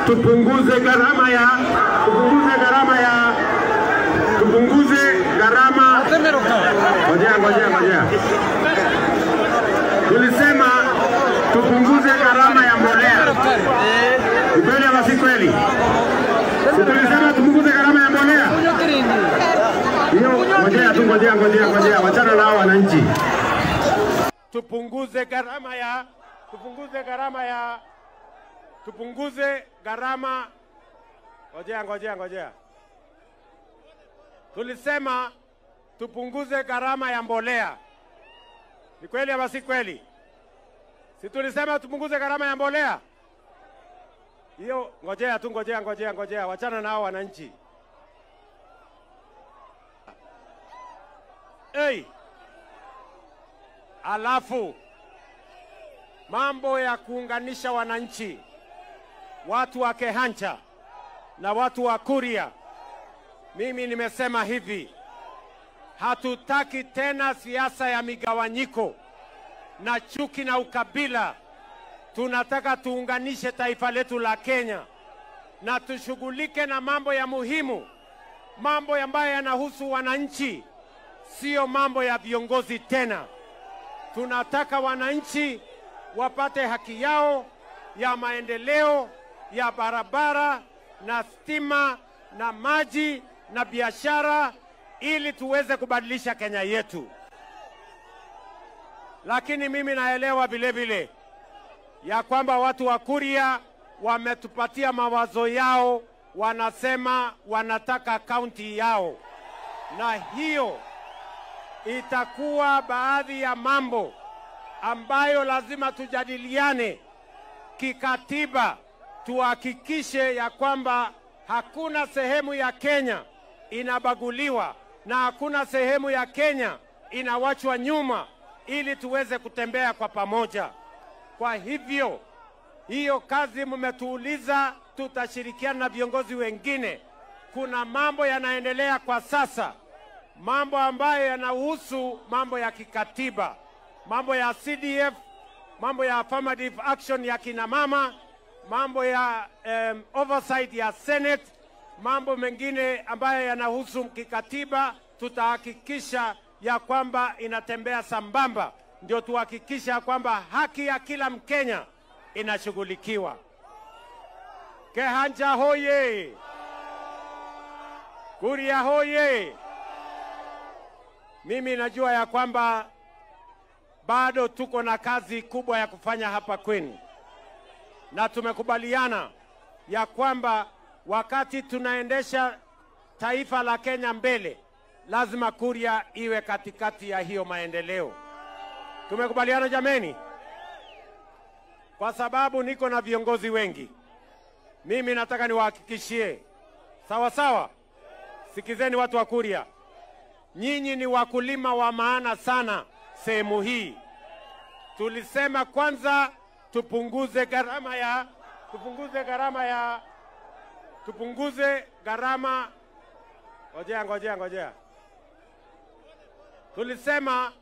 tupunguze gharama ya ngojea. Tulisema tupunguze gharama ya mbolea. Kweli ama si kweli? Tulisema tupunguze gharama ya mbolea. Hiyo ngojea, wachana nao wananchi. Tupunguze gharama. Ngojea. Tulisema tupunguze gharama ya mbolea. Ni kweli ama si kweli? Si tulisema tupunguze gharama ya mbolea? Hiyo ngojea, wachana nao wananchi. Alafu mambo ya kuunganisha wananchi, watu wa Kehancha na watu wa Kuria, mimi nimesema hivi, hatutaki tena siasa ya migawanyiko na chuki na ukabila. Tunataka tuunganishe taifa letu la Kenya na tushughulike na mambo ya muhimu, mambo ambayo yanahusu wananchi, sio mambo ya viongozi tena. Tunataka wananchi wapate haki yao ya maendeleo ya barabara na stima na maji na biashara ili tuweze kubadilisha Kenya yetu. Lakini mimi naelewa vile vile ya kwamba watu wa Kuria wametupatia mawazo yao, wanasema wanataka kaunti yao, na hiyo itakuwa baadhi ya mambo ambayo lazima tujadiliane kikatiba, tuhakikishe ya kwamba hakuna sehemu ya Kenya inabaguliwa na hakuna sehemu ya Kenya inawachwa nyuma, ili tuweze kutembea kwa pamoja. Kwa hivyo, hiyo kazi mmetuuliza, tutashirikiana na viongozi wengine. Kuna mambo yanaendelea kwa sasa, mambo ambayo yanahusu mambo ya kikatiba, mambo ya CDF, mambo ya affirmative action ya kina mama, mambo ya oversight ya Senate, mambo mengine ambayo yanahusu kikatiba. Tutahakikisha ya kwamba inatembea sambamba, ndio tuhakikisha kwamba haki ya kila Mkenya inashughulikiwa. Kehancha hoye! Kuria hoye! Mimi najua ya kwamba bado tuko na kazi kubwa ya kufanya hapa kwenu, na tumekubaliana ya kwamba wakati tunaendesha taifa la Kenya mbele, lazima Kuria iwe katikati ya hiyo maendeleo. Tumekubaliana jameni? Kwa sababu niko na viongozi wengi, mimi nataka niwahakikishie, sawa sawa, sikizeni watu wa Kuria, nyinyi ni wakulima wa maana sana sehemu hii. Tulisema kwanza tupunguze gharama. Ngojea. Tulisema